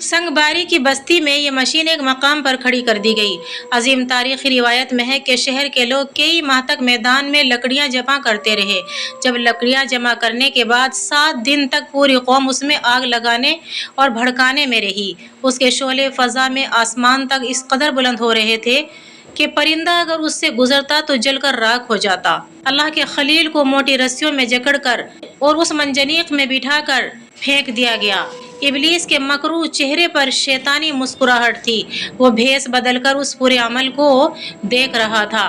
سنگباری کی بستی میں یہ مشین ایک مقام پر کھڑی کر دی گئی۔ عظیم تاریخی روایت میں ہے کہ شہر کے لوگ کئی ماہ تک میدان میں لکڑیاں جمع کرتے رہے۔ جب لکڑیاں جمع کرنے کے بعد 7 دن تک پوری قوم اس میں آگ لگانے اور بھڑکانے میں رہی۔ اس کے شعلے فضا میں آسمان تک اس قدر بلند ہو رہے تھے کہ پرندہ اگر اس سے گزرتا تو جل کر راکھ ہو جاتا۔ اللہ کے خلیل کو موٹی رسیوں میں جکڑ کر اور اس منجنیق میں بٹھا کر پھینک دیا گیا۔ ابلیس کے مکروہ چہرے پر شیطانی مسکراہٹ تھی۔ وہ بھیس بدل کر اس پورے عمل کو دیکھ رہا تھا۔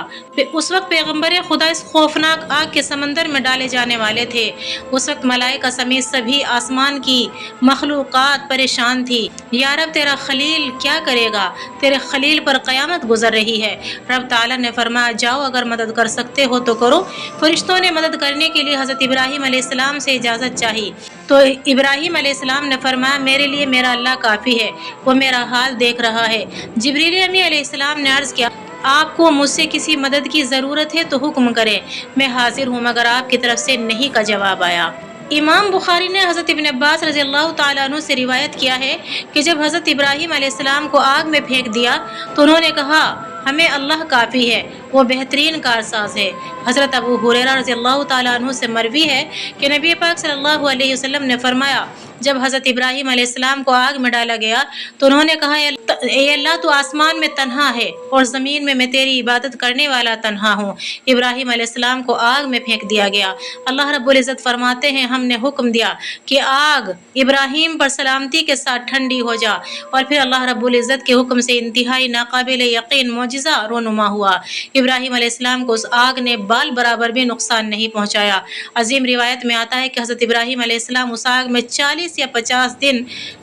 اس وقت پیغمبر خدا اس خوفناک آگ کے سمندر میں ڈالے جانے والے تھے۔ اس وقت ملائکہ سمیت سبھی آسمان کی مخلوقات پریشان تھی۔ یا رب تیرا خلیل کیا کرے گا؟ تیرے خلیل پر قیامت گزر رہی ہے۔ رب تعالیٰ نے فرمایا جاؤ اگر مدد کر سکتے ہو تو کرو۔ فرشتوں نے مدد کرنے کے لیے حضرت ابراہیم علیہ السلام سے اجازت چاہی تو ابراہیم علیہ السلام نے فرمایا میرے لیے میرا اللہ کافی ہے، وہ میرا حال دیکھ رہا ہے۔ جبریل امی علیہ السلام نے عرض کیا آپ کو مجھ سے کسی مدد کی ضرورت ہے تو حکم کریں، میں حاضر ہوں، مگر آپ کی طرف سے نہیں کا جواب آیا۔ امام بخاری نے حضرت ابن عباس رضی اللہ تعالیٰ عنہ سے روایت کیا ہے کہ جب حضرت ابراہیم علیہ السلام کو آگ میں پھینک دیا تو انہوں نے کہا ہمیں اللہ کافی ہے، وہ بہترین کارساز ہے۔ حضرت ابو ہریرہ رضی اللہ تعالیٰ عنہ سے مروی ہے کہ نبی پاک صلی اللہ علیہ وسلم نے فرمایا جب حضرت ابراہیم علیہ السلام کو آگ میں ڈالا گیا تو انہوں نے کہا اے اللہ تو آسمان میں تنہا ہے اور زمین میں تیری عبادت کرنے والا تنہا ہوں۔ ابراہیم علیہ السلام کو آگ میں پھینک دیا گیا۔ اللہ رب العزت فرماتے ہیں ہم نے حکم دیا کہ آگ ابراہیم پر سلامتی کے ساتھ ٹھنڈی ہو جا، اور پھر اللہ رب العزت کے حکم سے انتہائی ناقابل یقین معجزہ رونما ہوا۔ ابراہیم علیہ السلام کو اس آگ نے بال برابر بھی نقصان نہیں پہنچایا۔ عظیم روایت میں آتا ہے کہ حضرت ابراہیم علیہ السلام اس آگ میں 40 یا 50 دن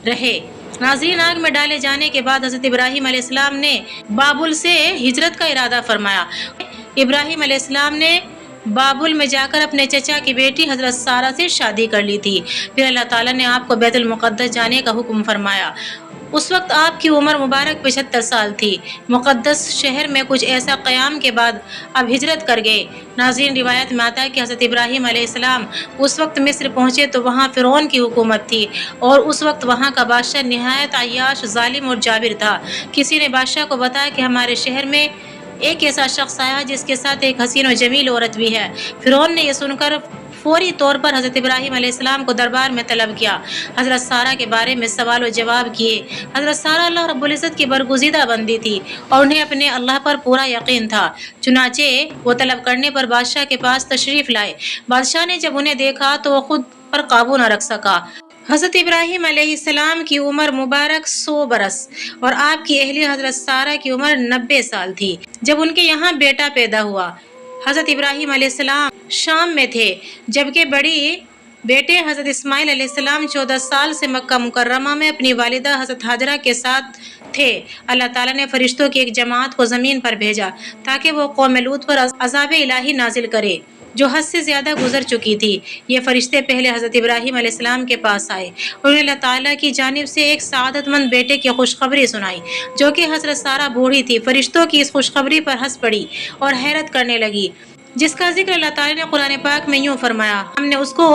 رہے۔ ناظرین آگ میں ڈالے جانے کے بعد حضرت ابراہیم علیہ السلام نے بابل سے ہجرت کا ارادہ فرمایا۔ ابراہیم علیہ السلام نے بابل میں جا کر اپنے چچا کی بیٹی حضرت سارہ سے شادی کر لی تھی۔ پھر اللہ تعالیٰ نے آپ کو بیت المقدس جانے کا حکم فرمایا۔ اس وقت آپ کی عمر مبارک 75 سال تھی۔ مقدس شہر میں کچھ ایسا قیام کے بعد اب ہجرت کر گئے۔ ناظرین روایت میں آتا ہے کہ حضرت ابراہیم علیہ السلام اس وقت مصر پہنچے تو وہاں فرعون کی حکومت تھی اور اس وقت وہاں کا بادشاہ نہایت عیاش، ظالم اور جابر تھا۔ کسی نے بادشاہ کو بتایا کہ ہمارے شہر میں ایک ایسا شخص آیا جس کے ساتھ ایک حسین و جمیل عورت بھی ہے۔ فرعون نے یہ سن کر فوری طور پر حضرت ابراہیم علیہ السلام کو دربار میں طلب کیا، حضرت سارہ کے بارے میں سوال و جواب کیے۔ حضرت سارہ اللہ رب العزت کی برگزیدہ بندی تھی اور انہیں اپنے اللہ پر پورا یقین تھا، چنانچہ وہ طلب کرنے پر بادشاہ کے پاس تشریف لائے۔ بادشاہ نے جب انہیں دیکھا تو وہ خود پر قابو نہ رکھ سکا۔ حضرت ابراہیم علیہ السلام کی عمر مبارک 100 برس اور آپ کی اہلیہ حضرت سارہ کی عمر 90 سال تھی جب ان کے یہاں بیٹا پیدا ہوا۔ حضرت ابراہیم علیہ السلام شام میں تھے جبکہ بڑی بیٹے حضرت اسماعیل علیہ السلام 14 سال سے مکہ مکرمہ میں اپنی والدہ حضرت ہاجرہ کے ساتھ تھے۔ اللہ تعالیٰ نے فرشتوں کی ایک جماعت کو زمین پر بھیجا تاکہ وہ قوم لوط پر عذاب الہی نازل کرے جو حد سے زیادہ گزر چکی تھی۔ یہ فرشتے پہلے حضرت ابراہیم علیہ السلام کے پاس آئے اور انہیں اللہ تعالیٰ کی جانب سے ایک سعادت مند بیٹے کی خوشخبری سنائی جو کہ حضرت سارہ بوڑھی تھی۔ فرشتوں کی اس خوشخبری پر ہنس پڑی اور حیرت کرنے لگی، جس کا ذکر اللہ تعالیٰ نے قرآن پاک میں یوں فرمایا ہم نے اس کو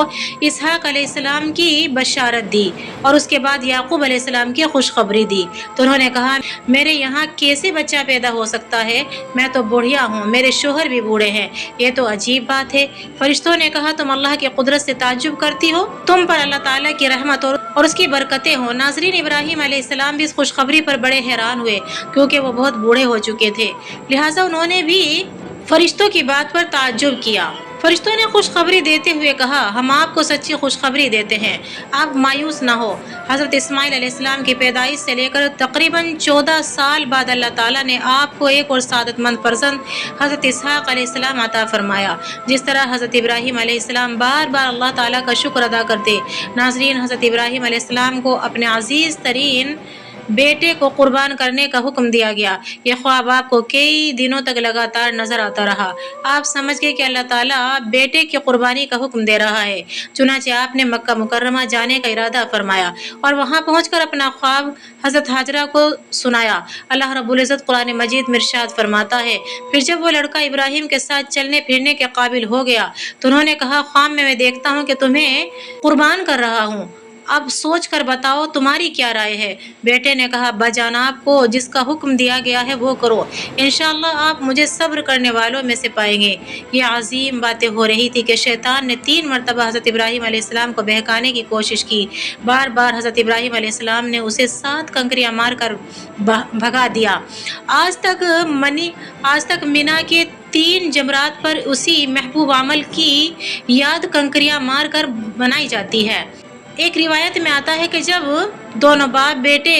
اسحاق علیہ السلام کی بشارت دی اور اس کے بعد یعقوب علیہ السلام کی خوشخبری دی تو انہوں نے کہا میرے یہاں کیسے بچہ پیدا ہو سکتا ہے؟ میں تو بوڑھیا ہوں، میرے شوہر بھی بوڑھے ہیں، یہ تو عجیب بات ہے۔ فرشتوں نے کہا تم اللہ کی قدرت سے تعجب کرتی ہو، تم پر اللہ تعالیٰ کی رحمت اور اس کی برکتیں ہوں۔ ناظرین ابراہیم علیہ السلام بھی اس خوشخبری پر بڑے حیران ہوئے کیونکہ وہ بہت بوڑھے ہو چکے تھے، لہٰذا انہوں نے بھی فرشتوں کی بات پر تعجب کیا۔ فرشتوں نے خوشخبری دیتے ہوئے کہا ہم آپ کو سچی خوشخبری دیتے ہیں، آپ مایوس نہ ہو۔ حضرت اسماعیل علیہ السلام کی پیدائش سے لے کر تقریباً 14 سال بعد اللہ تعالیٰ نے آپ کو ایک اور سعادت مند فرزند حضرت اسحاق علیہ السلام عطا فرمایا۔ جس طرح حضرت ابراہیم علیہ السلام بار بار اللہ تعالیٰ کا شکر ادا کرتے، ناظرین حضرت ابراہیم علیہ السلام کو اپنے عزیز ترین بیٹے کو قربان کرنے کا حکم دیا گیا۔ یہ خواب آپ کو کئی دنوں تک لگاتار نظر آتا رہا۔ آپ سمجھ گئے کہ اللہ تعالیٰ بیٹے کی قربانی کا حکم دے رہا ہے، چنانچہ آپ نے مکہ مکرمہ جانے کا ارادہ فرمایا اور وہاں پہنچ کر اپنا خواب حضرت ہاجرہ کو سنایا۔ اللہ رب العزت قرآن مجید میں ارشاد فرماتا ہے پھر جب وہ لڑکا ابراہیم کے ساتھ چلنے پھرنے کے قابل ہو گیا تو انہوں نے کہا خواب میں دیکھتا ہوں کہ تمہیں قربان کر رہا ہوں اب سوچ کر بتاؤ تمہاری کیا رائے ہے؟ بیٹے نے کہا بجان آپ کو جس کا حکم دیا گیا ہے وہ کرو، انشاءاللہ آپ مجھے صبر کرنے والوں میں سے پائیں گے۔ یہ عظیم باتیں ہو رہی تھی کہ شیطان نے 3 مرتبہ حضرت ابراہیم علیہ السلام کو بہکانے کی کوشش کی۔ بار بار حضرت ابراہیم علیہ السلام نے اسے 7 کنکریاں مار کر بھگا دیا۔ آج تک مینا کے 3 جمرات پر اسی محبوب عمل کی یاد کنکریاں مار کر بنائی جاتی ہے۔ ایک روایت میں آتا ہے کہ جب دونوں باپ بیٹے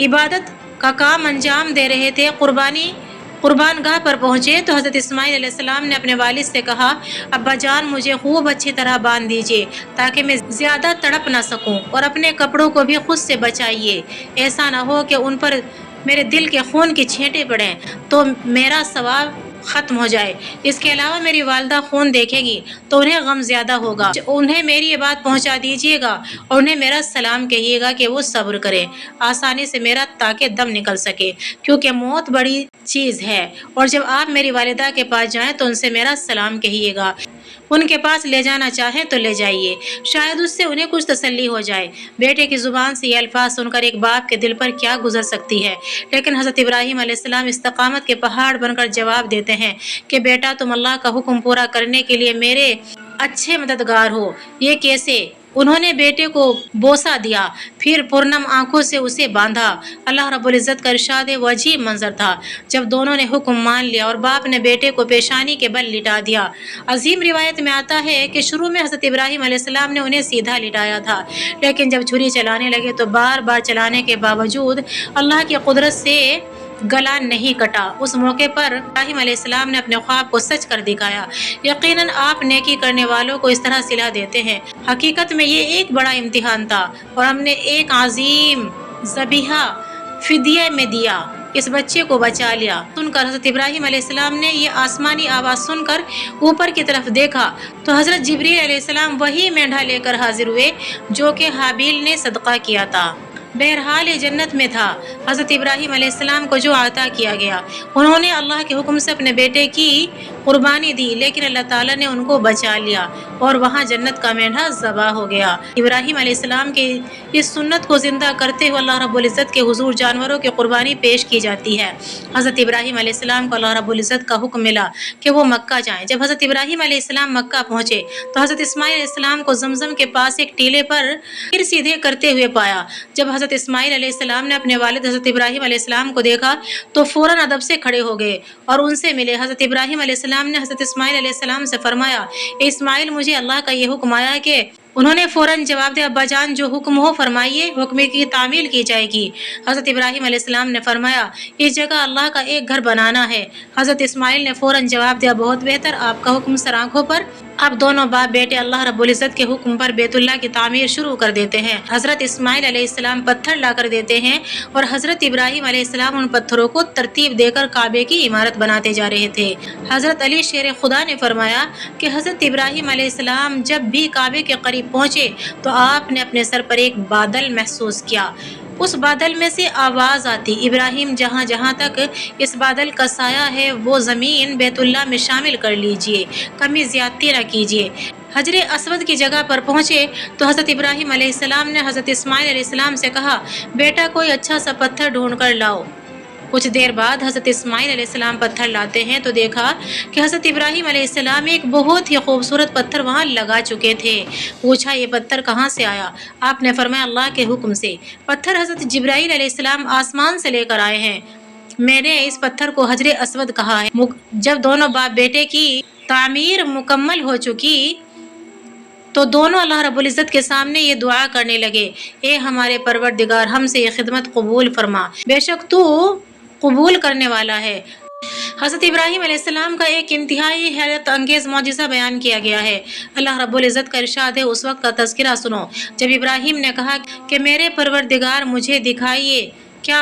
عبادت کا کام انجام دے رہے تھے، قربان گاہ پر پہنچے تو حضرت اسماعیل علیہ السلام نے اپنے والد سے کہا ابا جان مجھے خوب اچھی طرح باندھ دیجیے تاکہ میں زیادہ تڑپ نہ سکوں، اور اپنے کپڑوں کو بھی خود سے بچائیے، ایسا نہ ہو کہ ان پر میرے دل کے خون کی چھینٹیں پڑیں تو میرا ثواب ختم ہو جائے۔ اس کے علاوہ میری والدہ خون دیکھے گی تو انہیں غم زیادہ ہوگا۔ انہیں میری یہ بات پہنچا دیجیے گا اور انہیں میرا سلام کہیے گا کہ وہ صبر کریں، آسانی سے میرا تاکہ دم نکل سکے، کیونکہ موت بڑی چیز ہے، اور جب آپ میری والدہ کے پاس جائیں تو ان سے میرا سلام کہیے گا، ان کے پاس لے جانا چاہیں تو لے جائیے، شاید اس سے انہیں کچھ تسلی ہو جائے۔ بیٹے کی زبان سے یہ الفاظ سن کر ایک باپ کے دل پر کیا گزر سکتی ہے، لیکن حضرت ابراہیم علیہ السلام استقامت کے پہاڑ بن کر جواب دیتے ہیں کہ بیٹا تم اللہ کا حکم پورا کرنے کے لیے میرے اچھے مددگار ہو۔ یہ کیسے؟ انہوں نے بیٹے کو بوسہ دیا، پھر پرنم آنکھوں سے اسے باندھا۔ اللہ رب العزت کا ارشاد ہے، وہ عجیب منظر تھا جب دونوں نے حکم مان لیا اور باپ نے بیٹے کو پیشانی کے بل لٹا دیا۔ عظیم روایت میں آتا ہے کہ شروع میں حضرت ابراہیم علیہ السلام نے انہیں سیدھا لٹایا تھا، لیکن جب چھری چلانے لگے تو بار بار چلانے کے باوجود اللہ کی قدرت سے گلا نہیں کٹا۔ اس موقع پر ابراہیم علیہ السلام نے اپنے خواب کو سچ کر دکھایا۔ یقیناً آپ نیکی کرنے والوں کو اس طرح صلہ دیتے ہیں۔ حقیقت میں یہ ایک بڑا امتحان تھا اور ہم نے ایک عظیم ذبیحہ فدیہ میں دیا، اس بچے کو بچا لیا۔ سن کر حضرت ابراہیم علیہ السلام نے یہ آسمانی آواز سن کر اوپر کی طرف دیکھا تو حضرت جبریل علیہ السلام وہی مینڈھا لے کر حاضر ہوئے جو کہ حابیل نے صدقہ کیا تھا۔ بہرحال یہ جنت میں تھا حضرت ابراہیم علیہ السلام کو جو عطا کیا گیا۔ انہوں نے اللہ کے حکم سے اپنے بیٹے کی قربانی دی، لیکن اللہ تعالیٰ نے ان کو بچا لیا اور وہاں جنت کا مینڈھا ذبح ہو گیا۔ ابراہیم علیہ السلام کی اس سنت کو زندہ کرتے ہوئے اللہ رب العزت کے حضور جانوروں کی قربانی پیش کی جاتی ہے۔ حضرت ابراہیم علیہ السلام کو اللہ رب العزت کا حکم ملا کہ وہ مکہ جائیں۔ جب حضرت ابراہیم علیہ السلام مکہ پہنچے تو حضرت اسماعیل علیہ السلام کو زمزم کے پاس ایک ٹیلے پر سر سیدھے کرتے ہوئے پایا۔ جب حضرت اسماعیل علیہ السلام نے اپنے والد حضرت ابراہیم علیہ السلام کو دیکھا تو فوراً ادب سے کھڑے ہو گئے اور ان سے ملے۔ حضرت ابراہیم علیہ السلام نے حضرت اسماعیل علیہ السلام سے فرمایا اے اسماعیل مجھے اللہ کا یہ حکم آیا کہ انہوں نے فوراً جواب دیا ابا جان جو حکم ہو فرمائیے، حکم کی تعمیل کی جائے گی۔ حضرت ابراہیم علیہ السلام نے فرمایا اس جگہ اللہ کا ایک گھر بنانا ہے۔ حضرت اسماعیل نے فوراً جواب دیا بہت بہتر، آپ کا حکم سر آنکھوں پر۔ اب دونوں باپ بیٹے اللہ رب العزت کے حکم پر بیت اللہ کی تعمیر شروع کر دیتے ہیں۔ حضرت اسماعیل علیہ السلام پتھر لا کر دیتے ہیں اور حضرت ابراہیم علیہ السلام ان پتھروں کو ترتیب دے کر کعبے کی عمارت بناتے جا رہے تھے۔ حضرت علی شیر خدا نے فرمایا کہ حضرت ابراہیم علیہ السلام جب بھی کعبے کے قریب پہنچے تو آپ نے اپنے سر پر ایک بادل محسوس کیا۔ اس بادل میں سے آواز آتی ابراہیم جہاں جہاں تک اس بادل کا سایہ ہے وہ زمین بیت اللہ میں شامل کر لیجئے، کمی زیادتی نہ کیجئے۔ حجر اسود کی جگہ پر پہنچے تو حضرت ابراہیم علیہ السلام نے حضرت اسماعیل علیہ السلام سے کہا بیٹا کوئی اچھا سا پتھر ڈھونڈ کر لاؤ۔ کچھ دیر بعد حضرت اسماعیل علیہ السلام پتھر لاتے ہیں تو دیکھا کہ حضرت ابراہیم علیہ السلام ایک بہت ہی خوبصورت پتھر وہاں لگا چکے تھے۔ پوچھا یہ پتھر کہاں سے آیا؟ آپ نے فرمایا اللہ کے حکم سے۔ پتھر حضرت جبرائیل علیہ السلام آسمان سے لے کر آئے ہیں۔ میں نے اس پتھر کو حجر اسود کہا ہے۔ جب دونوں باپ بیٹے کی تعمیر مکمل ہو چکی تو دونوں اللہ رب العزت کے سامنے یہ دعا کرنے لگے اے ہمارے پروردگار ہم سے یہ خدمت قبول فرما، بے شک تو قبول کرنے والا ہے۔ حضرت ابراہیم علیہ السلام کا ایک انتہائی حیرت انگیز معجزہ بیان کیا گیا ہے۔ اللہ رب العزت کا ارشاد ہے اس وقت کا تذکرہ سنو جب ابراہیم نے کہا کہ میرے پروردگار مجھے دکھائیے کیا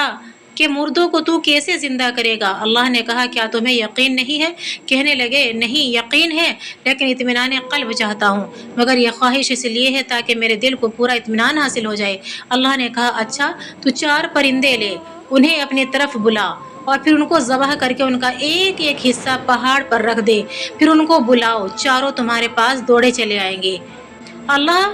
کہ مردوں کو تو کیسے زندہ کرے گا؟ اللہ نے کہا کیا تمہیں یقین نہیں ہے؟ کہنے لگے نہیں یقین ہے لیکن اطمینان قلب چاہتا ہوں، مگر یہ خواہش اس لیے ہے تاکہ میرے دل کو پورا اطمینان حاصل ہو جائے۔ اللہ نے کہا اچھا تو 4 پرندے لے، انہیں اپنی طرف بلا اور پھر ان کو ذبح کر کے ان کا ایک ایک حصہ پہاڑ پر رکھ دے، پھر ان کو بلاؤ، چاروں تمہارے پاس دوڑے چلے آئیں گے۔ اللہ